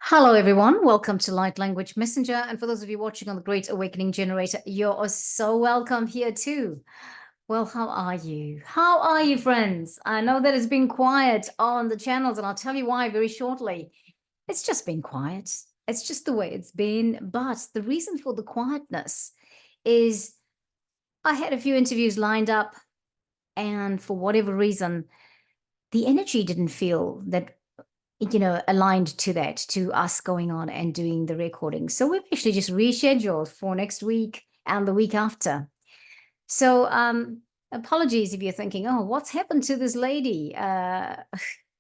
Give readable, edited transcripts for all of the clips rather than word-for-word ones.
Hello, everyone. Welcome to Light Language Messenger. And for those of you watching on the Great Awakening Generator, you're so welcome here too. Well, how are you? How are you, friends? I know that it's been quiet on the channels, and I'll tell you why very shortly. It's just been quiet. It's just the way it's been. But the reason for the quietness is I had a few interviews lined up, and for whatever reason, the energy didn't feel that aligned to that, to us going on and doing the recording. So we've actually just rescheduled for next week and the week after. So apologies if you're thinking, oh, what's happened to this lady?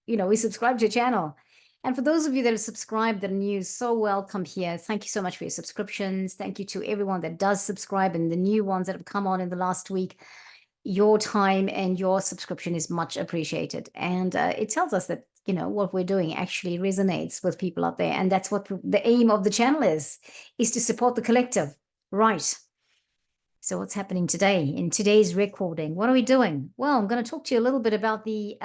We subscribed to your channel. And for those of you that have subscribed that are new, so welcome here. Thank you so much for your subscriptions. Thank you to everyone that does subscribe and the new ones that have come on in the last week. Your time and your subscription is much appreciated. And it tells us that what we're doing actually resonates with people out there, and that's what the aim of the channel is to support the collective, right? So what's happening today in today's recording? What are we doing? Well, I'm going to talk to you a little bit about the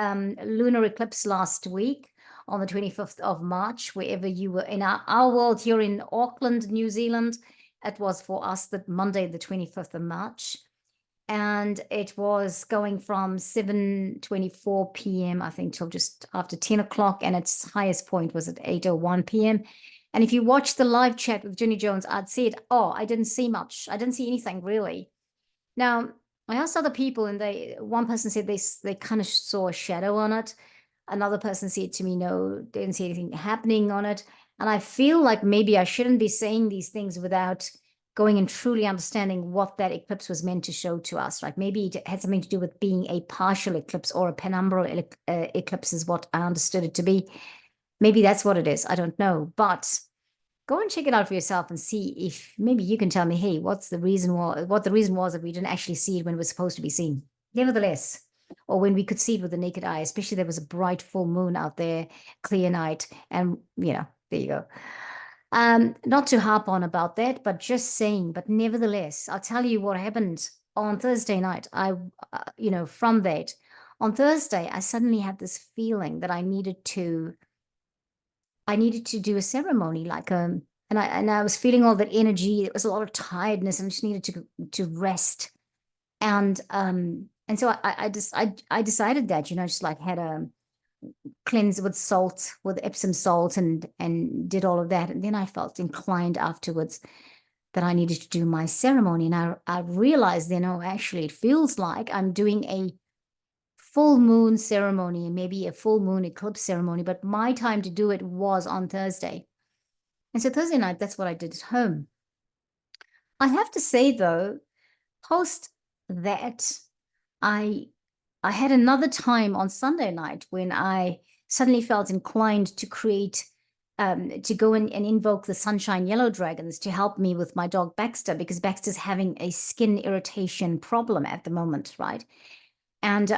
lunar eclipse last week on the 25th of March, wherever you were in our world here in Auckland, New Zealand. It was for us that Monday the 25th of March, and it was going from 7:24 p.m. I think till just after 10 o'clock, and its highest point was at 8:01 p.m. And if you watch the live chat with Jenny Jones, I'd said, oh, I didn't see much. I didn't see anything really. Now, I asked other people, and one person said they kind of saw a shadow on it. Another person said to me, no, they didn't see anything happening on it. And I feel like maybe I shouldn't be saying these things without going and truly understanding what that eclipse was meant to show to us. Like maybe it had something to do with being a partial eclipse or a penumbral eclipse is what I understood it to be. Maybe that's what it is. I don't know. But go and check it out for yourself and see if maybe you can tell me, hey, what the reason was that we didn't actually see it when it was supposed to be seen. Nevertheless, or when we could see it with the naked eye, especially there was a bright full moon out there, clear night, and there you go. Not to harp on about that, but just saying, but nevertheless, I'll tell you what happened on Thursday night. From that, on Thursday, I suddenly had this feeling that I needed to do a ceremony, and I was feeling all that energy. It was a lot of tiredness, and I just needed to rest. And so I decided that, just like had a cleanse with salt, with Epsom salt, and did all of that. And then I felt inclined afterwards that I needed to do my ceremony. And I realized then, oh, actually, it feels like I'm doing a full moon ceremony and maybe a full moon eclipse ceremony, but my time to do it was on Thursday. And so Thursday night, that's what I did at home. I have to say, though, post that, I had another time on Sunday night when I suddenly felt inclined to create, to go in and invoke the sunshine yellow dragons to help me with my dog Baxter, because Baxter's having a skin irritation problem at the moment, right? And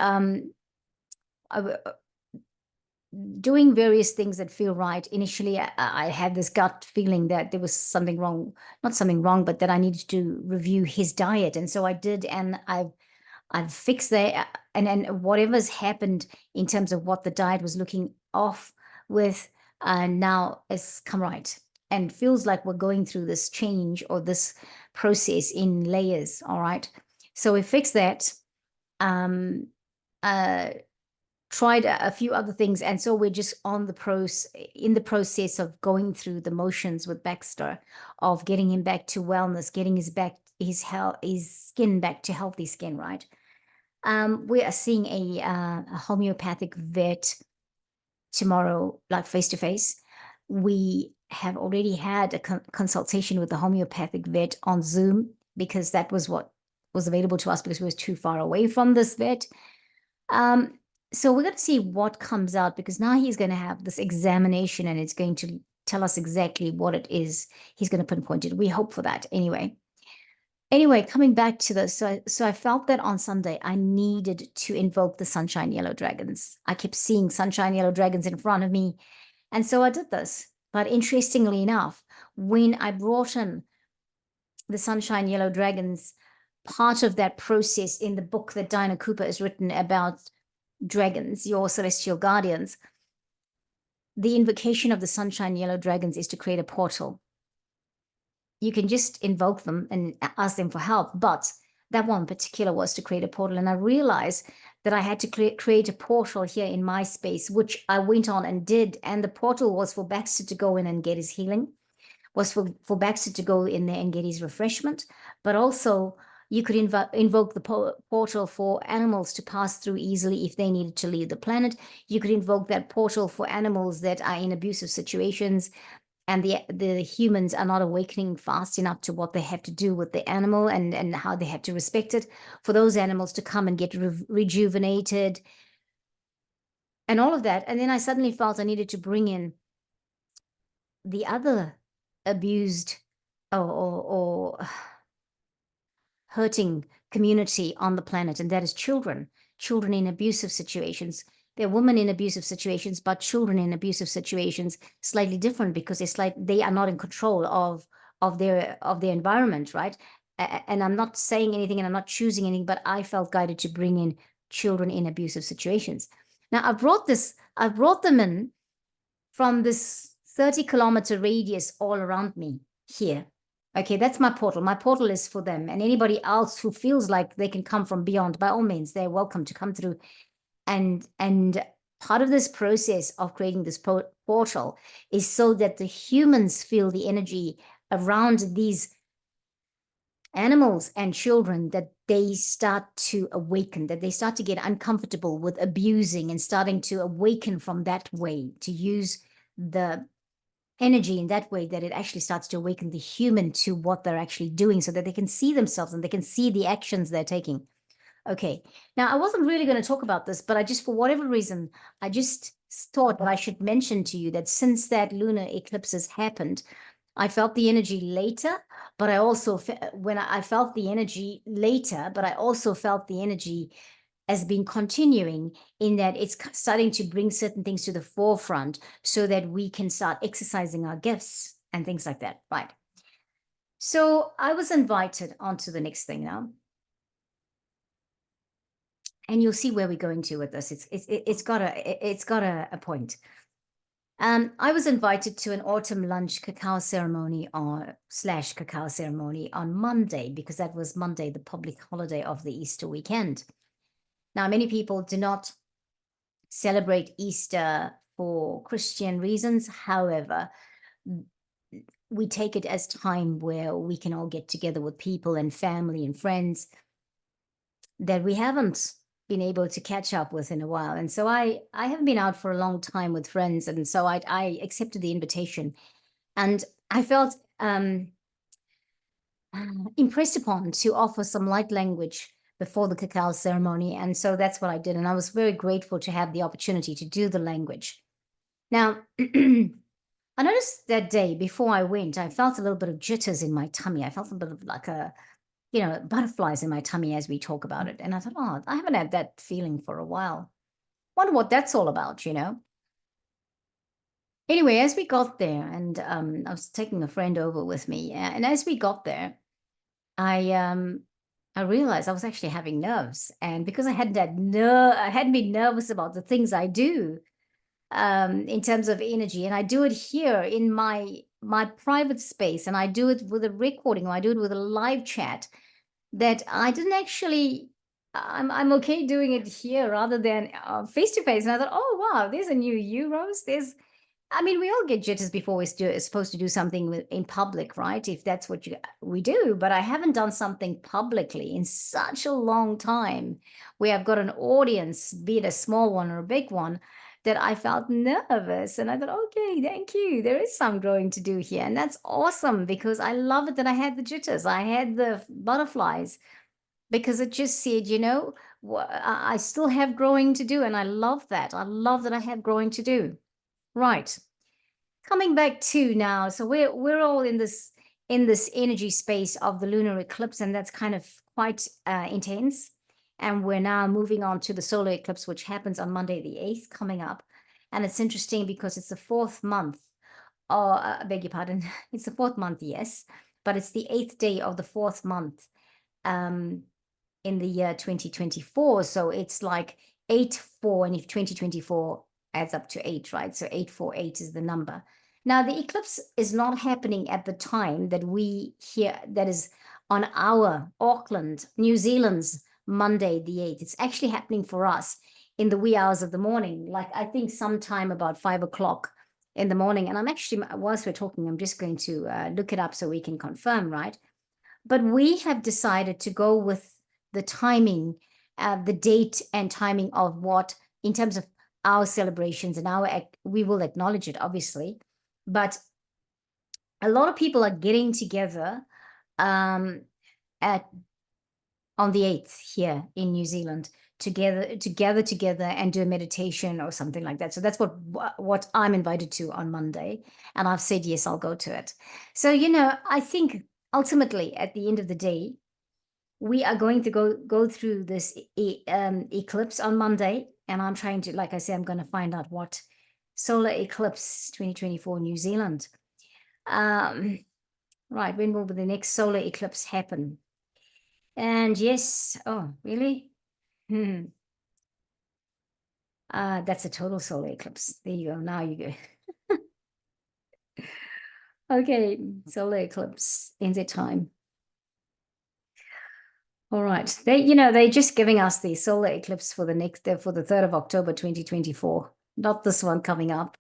doing various things that feel right. Initially, I had this gut feeling that there was something wrong, not something wrong, but that I needed to review his diet. And so I did, and I've fixed that. And whatever's happened in terms of what the diet was looking off with, now has come right. And feels like we're going through this change or this process in layers. All right. So we fixed that. Tried a few other things, and so we're just in the process of going through the motions with Baxter of getting him back to wellness, getting his skin back to healthy skin, right? We are seeing a homeopathic vet tomorrow, like face to face. We have already had a consultation with the homeopathic vet on Zoom, because that was what was available to us, because we was too far away from this vet. So we're going to see what comes out, because now he's going to have this examination and it's going to tell us exactly what it is. He's going to pinpoint it. We hope for that anyway. Anyway, coming back to this, so I felt that on Sunday I needed to invoke the sunshine yellow dragons. I kept seeing sunshine yellow dragons in front of me, and so I did this. But interestingly enough, when I brought in the sunshine yellow dragons, part of that process in the book that Diana Cooper has written about dragons, your celestial guardians, the invocation of the sunshine yellow dragons is to create a portal. You can just invoke them and ask them for help, but that one particular was to create a portal. And I realized that I had to create a portal here in my space, which I went on and did. And the portal was for Baxter to go in and get his healing, was for Baxter to go in there and get his refreshment, but also you could invoke the portal for animals to pass through easily if they needed to leave the planet. You could invoke that portal for animals that are in abusive situations and the humans are not awakening fast enough to what they have to do with the animal and how they have to respect it, for those animals to come and get rejuvenated and all of that. And then I suddenly felt I needed to bring in the other abused or hurting community on the planet, and that is children in abusive situations. They're women in abusive situations, but children in abusive situations slightly different because they are not in control of their environment, right? And I'm not saying anything and I'm not choosing anything, but I felt guided to bring in children in abusive situations. Now I've brought them in from this 30-kilometer radius all around me here. Okay, that's my portal. My portal is for them. And anybody else who feels like they can come from beyond, by all means, they're welcome to come through. And part of this process of creating this portal is so that the humans feel the energy around these animals and children, that they start to awaken, that they start to get uncomfortable with abusing and starting to awaken from that way, to use the energy in that way, that it actually starts to awaken the human to what they're actually doing so that they can see themselves and they can see the actions they're taking. Okay, now I wasn't really going to talk about this, but I just, for whatever reason, I just thought that I should mention to you that since that lunar eclipse has happened, I felt the energy later, but I also, when I felt the energy later, but I also felt the energy as being continuing, in that it's starting to bring certain things to the forefront so that we can start exercising our gifts and things like that, right? So I was invited onto the next thing now. And you'll see where we're going to with this. It's got a point. I was invited to an autumn lunch cacao ceremony / cacao ceremony on Monday, because that was Monday, the public holiday of the Easter weekend. Now, many people do not celebrate Easter for Christian reasons. However, we take it as time where we can all get together with people and family and friends that we haven't been able to catch up with in a while. And so I haven't been out for a long time with friends. And so I accepted the invitation, and I felt impressed upon to offer some light language before the cacao ceremony. And so that's what I did. And I was very grateful to have the opportunity to do the language. Now, I noticed that day before I went, I felt a little bit of jitters in my tummy. I felt a bit of like butterflies in my tummy as we talk about it. And I thought, oh, I haven't had that feeling for a while. Wonder what that's all about, Anyway, as we got there, and I was taking a friend over with me, and as we got there, I realized I was actually having nerves, and because I hadn't been nervous about the things I do, in terms of energy, and I do it here in my private space, and I do it with a recording, or I do it with a live chat, that I didn't actually. I'm okay doing it here rather than face to face. And I thought, oh wow, there's a new you, Rose. I mean, we all get jitters before we're supposed to do something in public, right? If that's what we do. But I haven't done something publicly in such a long time where I've got an audience, be it a small one or a big one, that I felt nervous. And I thought, okay, thank you. There is some growing to do here. And that's awesome, because I love it that I had the jitters. I had the butterflies, because it just said, I still have growing to do. And I love that. I love that I have growing to do. Right. Coming back to now, so we're all in this energy space of the lunar eclipse, and that's kind of quite intense. And we're now moving on to the solar eclipse, which happens on Monday the 8th coming up. And it's interesting because it's the 4th month. Oh, I beg your pardon. It's the 4th month, yes, but it's the 8th day of the 4th month in the year 2024. So it's like 8-4, and if 2024 adds up to 8, right? So 848 is the number. Now, the eclipse is not happening at the time that we hear, that is on our Auckland, New Zealand's Monday the 8th. It's actually happening for us in the wee hours of the morning, like I think sometime about 5 o'clock in the morning. And I'm actually, whilst we're talking, I'm just going to look it up so we can confirm, right? But we have decided to go with the timing, the date and timing of what, in terms of our celebrations and we will acknowledge it, obviously. But a lot of people are getting together at on the 8th here in New Zealand to gather together and do a meditation or something like that. So that's what I'm invited to on Monday, and I've said yes, I'll go to it. So I think ultimately at the end of the day, we are going to go through this eclipse on Monday, and I'm trying to, like I say, I'm going to find out what solar eclipse 2024 New Zealand. Right, when will the next solar eclipse happen? And yes, oh, really? That's a total solar eclipse. There you go. Now you go. Okay, solar eclipse ends at time. All right. They're just giving us the solar eclipse for the 3rd of October 2024, not this one coming up.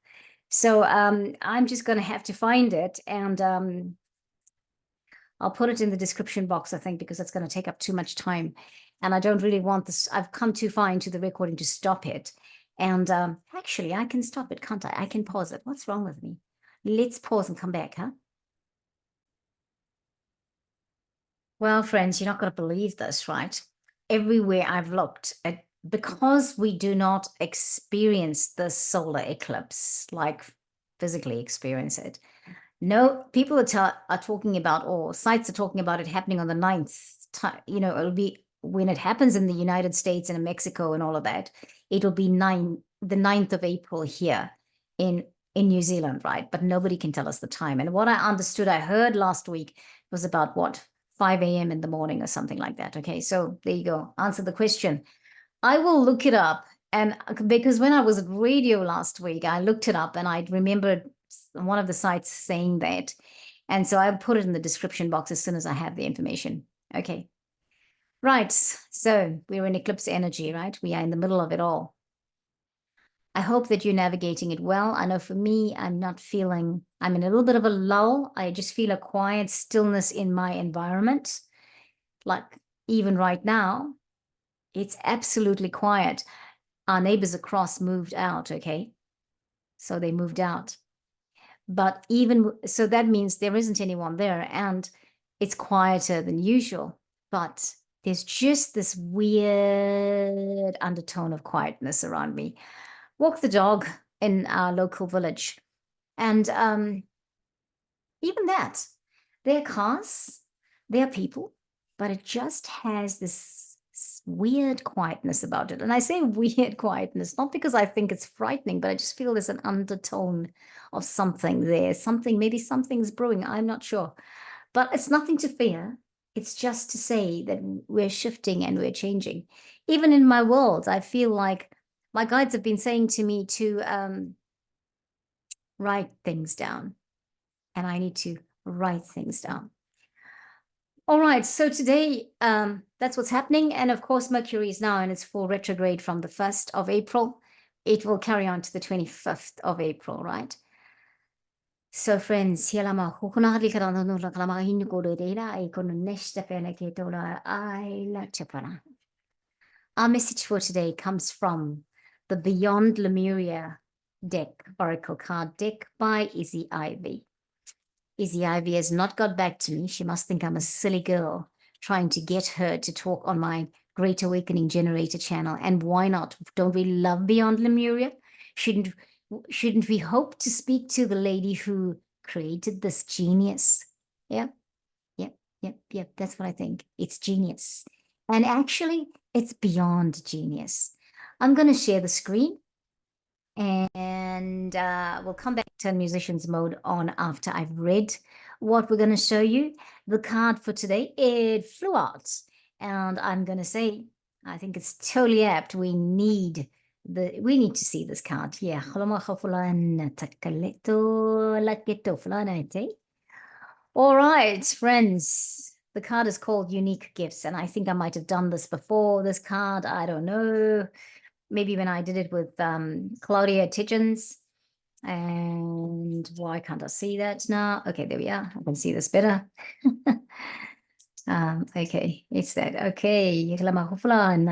So I'm just going to have to find it, and I'll put it in the description box, I think, because it's going to take up too much time. And I don't really want this. I've come too far into the recording to stop it. And actually, I can stop it, can't I? I can pause it. What's wrong with me? Let's pause and come back, huh? Well, friends, you're not going to believe this, right? Everywhere I've looked, because we do not experience the solar eclipse, like physically experience it. No, people are talking about, or sites are talking about it happening on the 9th. It'll be when it happens in the United States and in Mexico and all of that. It'll be the 9th of April here in New Zealand, right? But nobody can tell us the time. And what I heard last week was about 5 a.m. in the morning or something like that. Okay, so there you go. Answer the question. I will look it up. And because when I was at radio last week, I looked it up and I remembered one of the sites saying that. And so I'll put it in the description box as soon as I have the information. Okay. Right. So we're in eclipse energy, right? We are in the middle of it all. I hope that you're navigating it well. I know for me, I'm in a little bit of a lull. I just feel a quiet stillness in my environment. Like even right now, it's absolutely quiet. Our neighbors across moved out, okay? So they moved out. But so that means there isn't anyone there, and it's quieter than usual. But there's just this weird undertone of quietness around me. Walk the dog in our local village, and even that, there are cars, there are people, but it just has this weird quietness about it. And I say weird quietness, not because I think it's frightening, but I just feel there's an undertone of something there. Maybe something's brewing. I'm not sure. But it's nothing to fear. It's just to say that we're shifting and we're changing. Even in my world, I feel like my guides have been saying to me to write things down. And I need to write things down. All right, so today, that's what's happening. And of course, Mercury is now in its full retrograde from the 1st of April. It will carry on to the 25th of April, right? So friends, our message for today comes from the Beyond Lemuria deck, Oracle card deck by Izzy Ivy. Izzy Ivy has not got back to me. She must think I'm a silly girl trying to get her to talk on my Great Awakening Generator channel. And why not? Don't we love Beyond Lemuria? Shouldn't we hope to speak to the lady who created this genius? Yep. That's what I think. It's genius. And actually, it's beyond genius. I'm going to share the screen, and we'll come back to musicians mode on after I've read what we're going to show you. The card for today, it flew out, and I'm going to say, I think it's totally apt. We need we need to see this card. Yeah. All right, friends. The card is called Unique Gifts, and I think I might have done this before. This card, I don't know. Maybe when I did it with Claudia Tidgens. And why can't I see that now? Okay, there we are. I can see this better. Okay, it's that. Okay, welcome.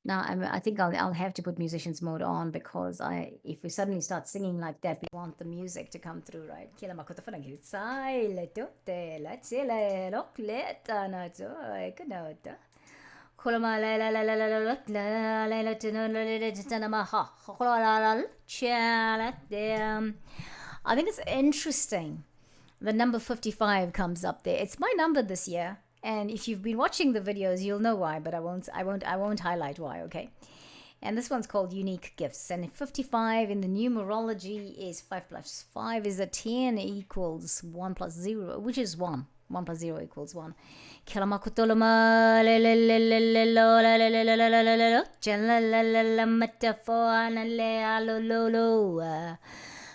Now, I think I'll have to put musicians mode on because if we suddenly start singing like that, we want the music to come through, right? I think it's interesting. The number 55 comes up there. It's my number this year. And if you've been watching the videos, you'll know why, but I won't highlight why, okay? And this one's called Unique Gifts. And 55 in the numerology is 5 plus 5 is a 10 equals 1 plus 0, which is 1. 1 plus 0 equals 1.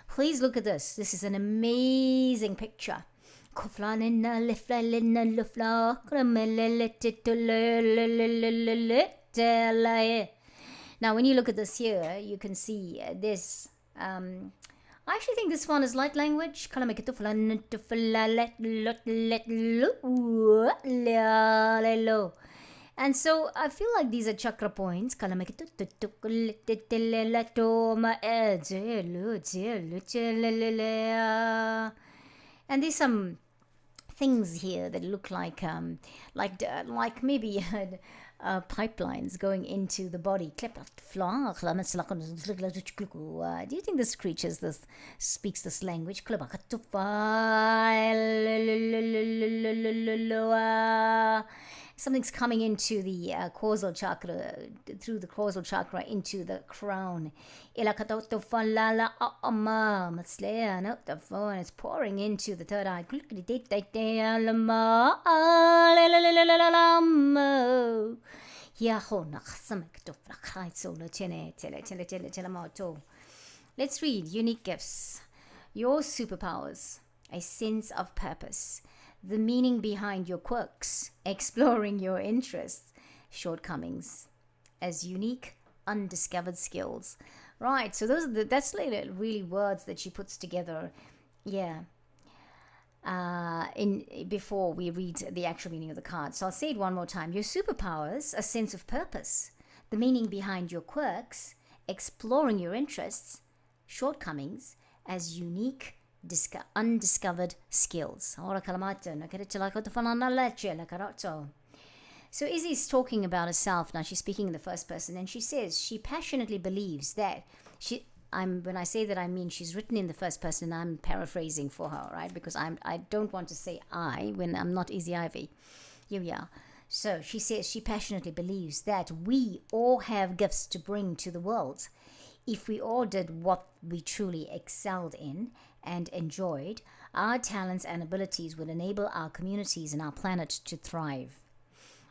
Please look at this. This is an amazing picture. Now, when you look at this here, you can see this. I actually think this one is light language. And so I feel like these are chakra points. And there's some things here that look like maybe pipelines going into the body. Do you think this creature speaks this language? Something's coming into the causal chakra, through the causal chakra into the crown. It's pouring into the third eye. Let's read Unique Gifts. Your superpowers, a sense of purpose, the meaning behind your quirks, exploring your interests, shortcomings, as unique, undiscovered skills. Right, so that's really words that she puts together. Yeah. Before we read the actual meaning of the card. So I'll say it one more time. Your superpowers, a sense of purpose, the meaning behind your quirks, exploring your interests, shortcomings, as unique, undiscovered skills. So Izzy's talking about herself now. She's speaking in the first person, and she says she passionately believes that when I say that, I mean she's written in the first person, and I'm paraphrasing for her, right? Because I don't want to say I when I'm not Izzy Ivy. Here we are. So she says she passionately believes that we all have gifts to bring to the world. If we all did what we truly excelled in and enjoyed, our talents and abilities would enable our communities and our planet to thrive.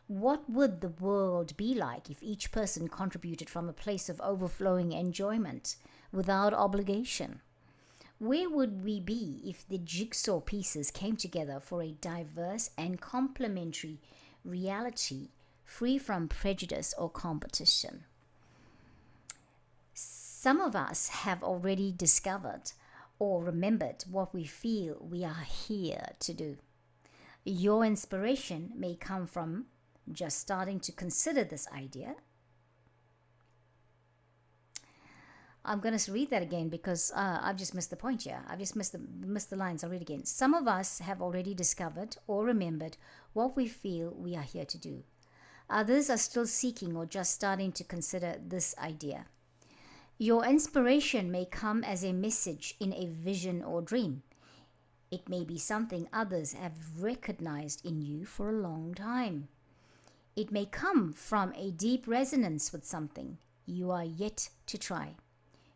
What would the world be like if each person contributed from a place of overflowing enjoyment without obligation? Where would we be if the jigsaw pieces came together for a diverse and complementary reality free from prejudice or competition? Some of us have already discovered or remembered what we feel we are here to do. Your inspiration may come from just starting to consider this idea. I'm going to read that again because I've just missed the point here. I've just missed the lines. I'll read it again. Some of us have already discovered or remembered what we feel we are here to do. Others are still seeking or just starting to consider this idea. Your inspiration may come as a message in a vision or dream. It may be something others have recognized in you for a long time. It may come from a deep resonance with something you are yet to try.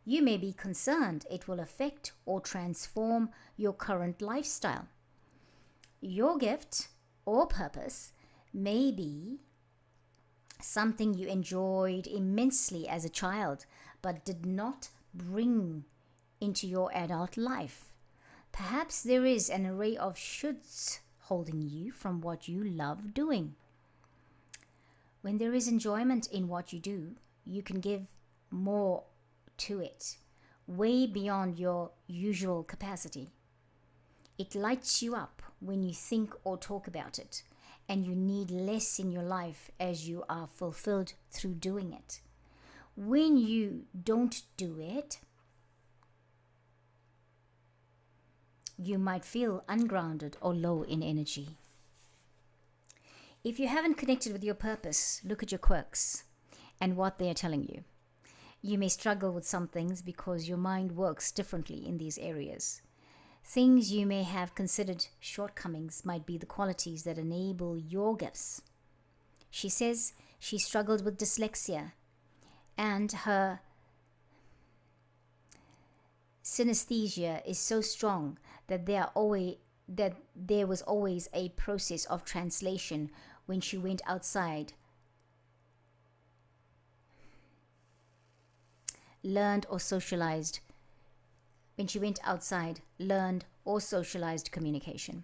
You may be concerned it will affect or transform your current lifestyle. Your gift or purpose may be something you enjoyed immensely as a child but did not bring into your adult life. Perhaps there is an array of shoulds holding you from what you love doing. When there is enjoyment in what you do, you can give more to it, way beyond your usual capacity. It lights you up when you think or talk about it, and you need less in your life as you are fulfilled through doing it. When you don't do it, you might feel ungrounded or low in energy. If you haven't connected with your purpose, look at your quirks and what they are telling you. You may struggle with some things because your mind works differently in these areas. Things you may have considered shortcomings might be the qualities that enable your gifts. She says she struggled with dyslexia, and her synesthesia is so strong that there was always a process of translation when she went outside, learned or socialized communication.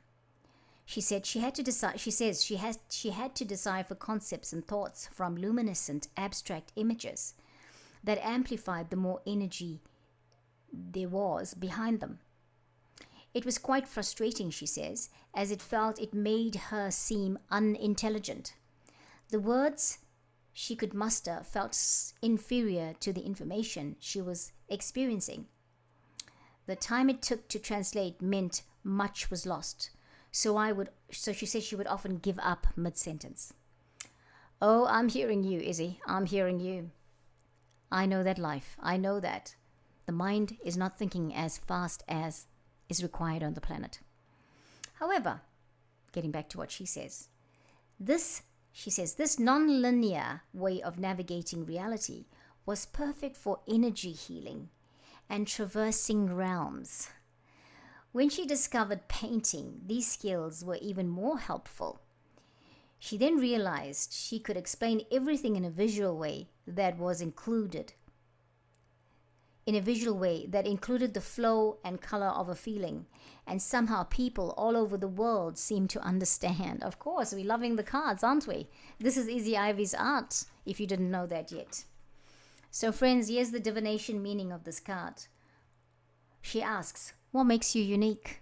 She said she had to decide. She says she had to decipher concepts and thoughts from luminescent, abstract images that amplified the more energy there was behind them. It was quite frustrating, she says, as it felt it made her seem unintelligent. The words she could muster felt inferior to the information she was experiencing. The time it took to translate meant much was lost. So she says she would often give up mid-sentence. Oh, I'm hearing you, Izzy. I'm hearing you. I know that life. I know that. The mind is not thinking as fast as is required on the planet. However, getting back to what she says, this non-linear way of navigating reality was perfect for energy healing and traversing realms. When she discovered painting, these skills were even more helpful. She then realized she could explain everything in a visual way that included the flow and color of a feeling, and somehow people all over the world seem to understand. Of course, we're loving the cards, aren't we? This is Izzy Ivy's art, if you didn't know that yet. So friends, here's the divination meaning of this card. She asks, what makes you unique?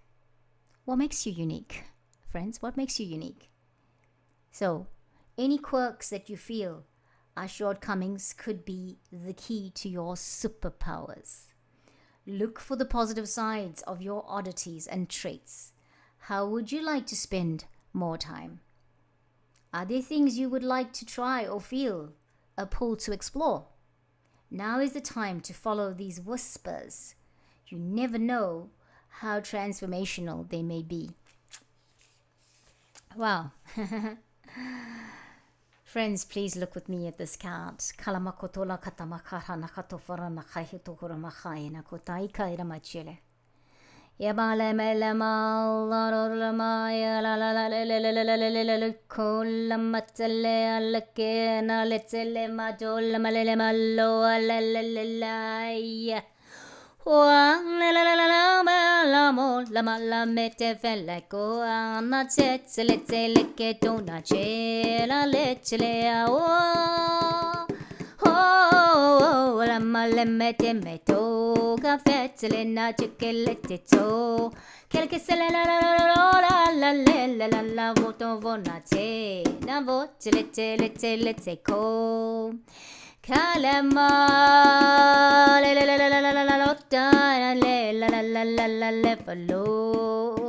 What makes you unique? Friends, what makes you unique? So, any quirks that you feel our shortcomings could be the key to your superpowers. Look for the positive sides of your oddities and traits. How would you like to spend more time? Are there things you would like to try or feel a pull to explore? Now is the time to follow these whispers. You never know how transformational they may be. Wow. Friends, please look with me at this card. Kalamakotola katamakara nakatofara nakahitokura makai nakotai kaira machile. Yabale melema la ya la la la la la kolamatele alake na letele madola malele malo la la la la ya. La la la la la la mo la ma la mete fella go na tele ke dona che la letele o la ma le mete meto ka fetele na chikelete to quelque se la la la la la la la voto vonate na vote ko Kalama le le le le le le le le le le le le le le follow.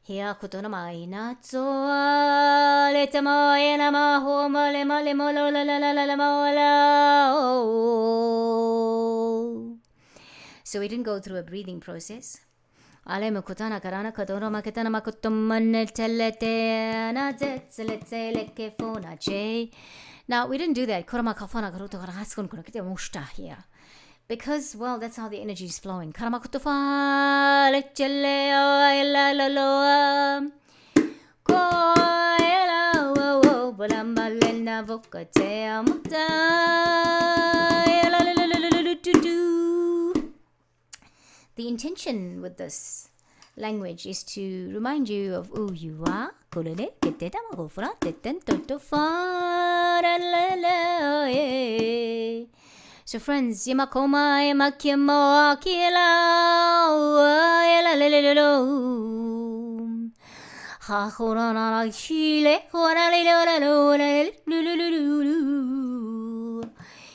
Here kutona mai na zo le tamo ena ma ho mole mole molo la la la la la mola. So we didn't go through a breathing process. Ale kutana karana kadoro maketana makutumane telete na zetselete ke fona che. Now we didn't do that. Korama kafana karuto karaskon kunakite mushta here. Because, well, that's how the energy is flowing. The intention with this language is to remind you of who you are. So friends, yimakoma yimakimo akila ha horana chile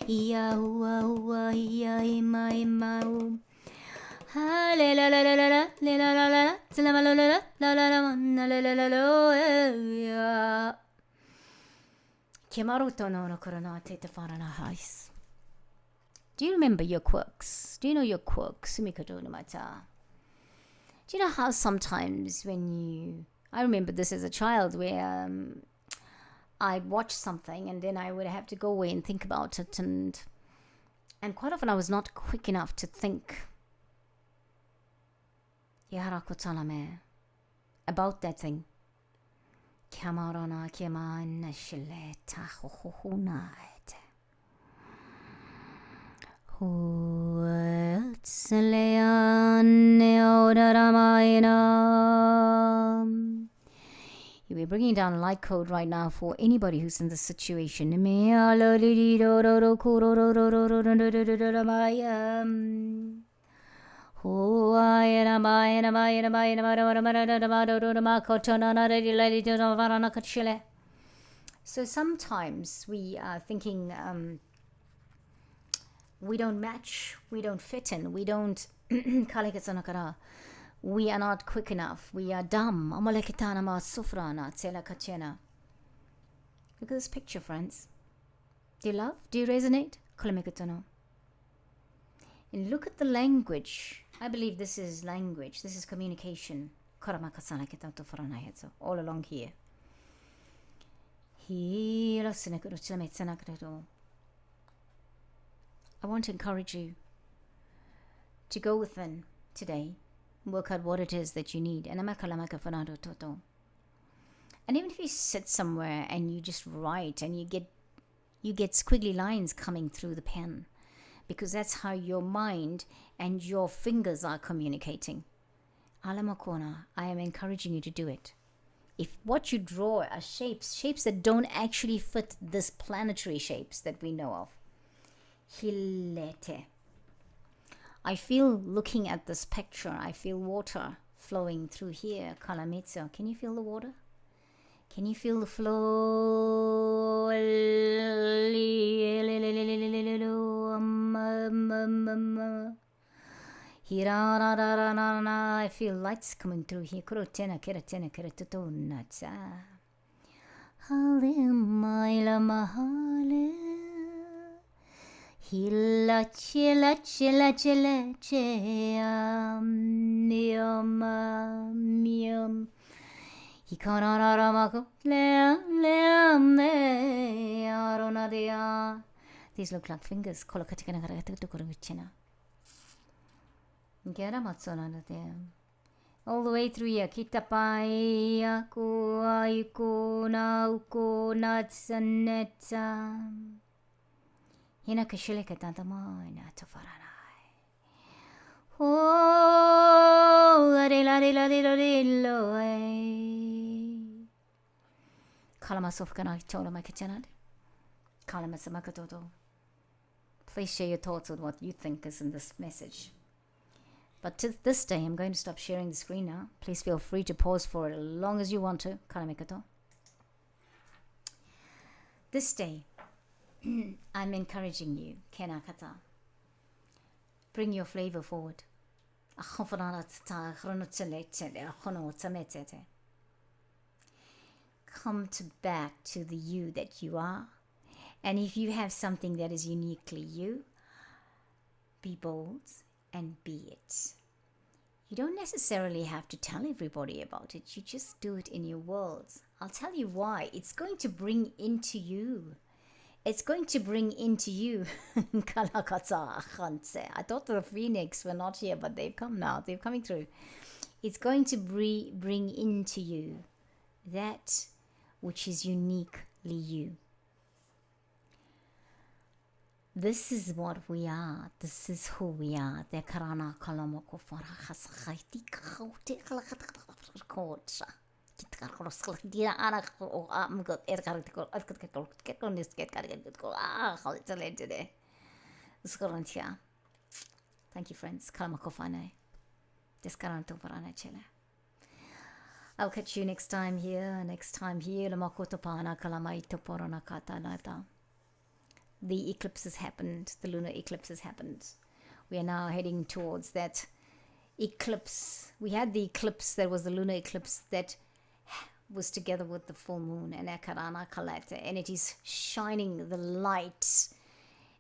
ya wa ya ima ha la la la la la la la la la la Kimaruto no no korona te te farana hais. Do you remember your quirks? Do you know your quirks? Do you know how sometimes I remember this as a child where I'd watch something and then I would have to go away and think about it, and quite often I was not quick enough to think about that thing. We're bringing down a light code right now for anybody who's in this situation. So sometimes we are thinking we don't match, we don't fit in, we don't we are not quick enough, we are dumb. Look at this picture, friends. Do you love? Do you resonate? And look at the language. I believe this is language, this is communication. All along here. I want to encourage you to go within today, work out what it is that you need. And even if you sit somewhere and you just write and you get squiggly lines coming through the pen, because that's how your mind and your fingers are communicating. I am encouraging you to do it. If what you draw are shapes that don't actually fit this planetary shapes that we know of, Hilete. I feel, looking at this picture, I feel water flowing through here. Kalamitsu. Can you feel the water? Can you feel the flow? I feel lights coming through here. Hila chila chila chila chea mium hikanaramaku leam. These look like fingers. All the way through here. Kitapai aku aiku na uku natsaneta. Hina kashilika tantamana tafaranai. Oh, ladiladiladilodilo. Kalamasof tola makachanad. Kalamasamakatoto. Please share your thoughts on what you think is in this message. But to this day, I'm going to stop sharing the screen now. Please feel free to pause for it as long as you want to. Kalamikato. This day, I'm encouraging you, Kenakata. Bring your flavor forward. Come back to the you that you are. And if you have something that is uniquely you, be bold and be it. You don't necessarily have to tell everybody about it. You just do it in your world. I'll tell you why. It's going to bring into you it's going to bring into you. I thought the phoenix were not here, but they've come now. They're coming through. It's going to bring into you that which is uniquely you. This is what we are. This is who we are. Thank you, friends. I'll catch you next time here. The eclipse has happened. The lunar eclipse has happened. We are now heading towards that eclipse. We had the eclipse that was the lunar eclipse that was together with the full moon and it is shining the light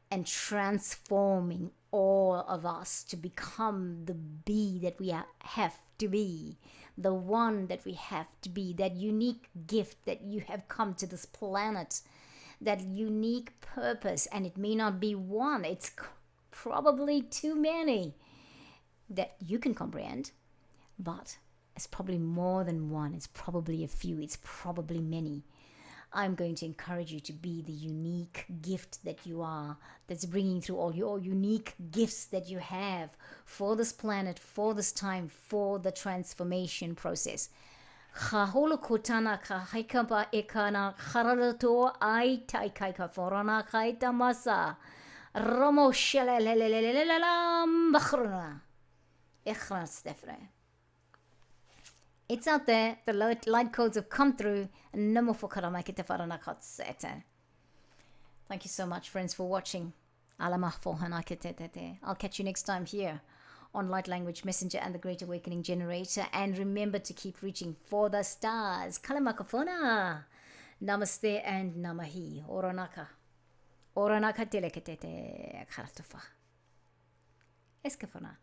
and transforming all of us to become the bee that we have to be, the one that we have to be, that unique gift that you have come to this planet, that unique purpose. And it may not be one, it's probably too many that you can comprehend, but it's probably more than one, it's probably a few, it's probably many. I'm going to encourage you to be the unique gift that you are, that's bringing through all your unique gifts that you have for this planet, for this time, for the transformation process. Haholo kotana ka haikaba ekana hararato ai taikai ka forana kai tamasa romo shelelelelelelam bakhruna ikhra stefre. It's out there. The light codes have come through. Thank you so much, friends, for watching. I'll catch you next time here on Light Language Messenger and the Great Awakening Generator. And remember to keep reaching for the stars. Kalamakafona. Namaste and Namahi. Oranaka. Oranaka teleketete. Karatufa. Eskafona.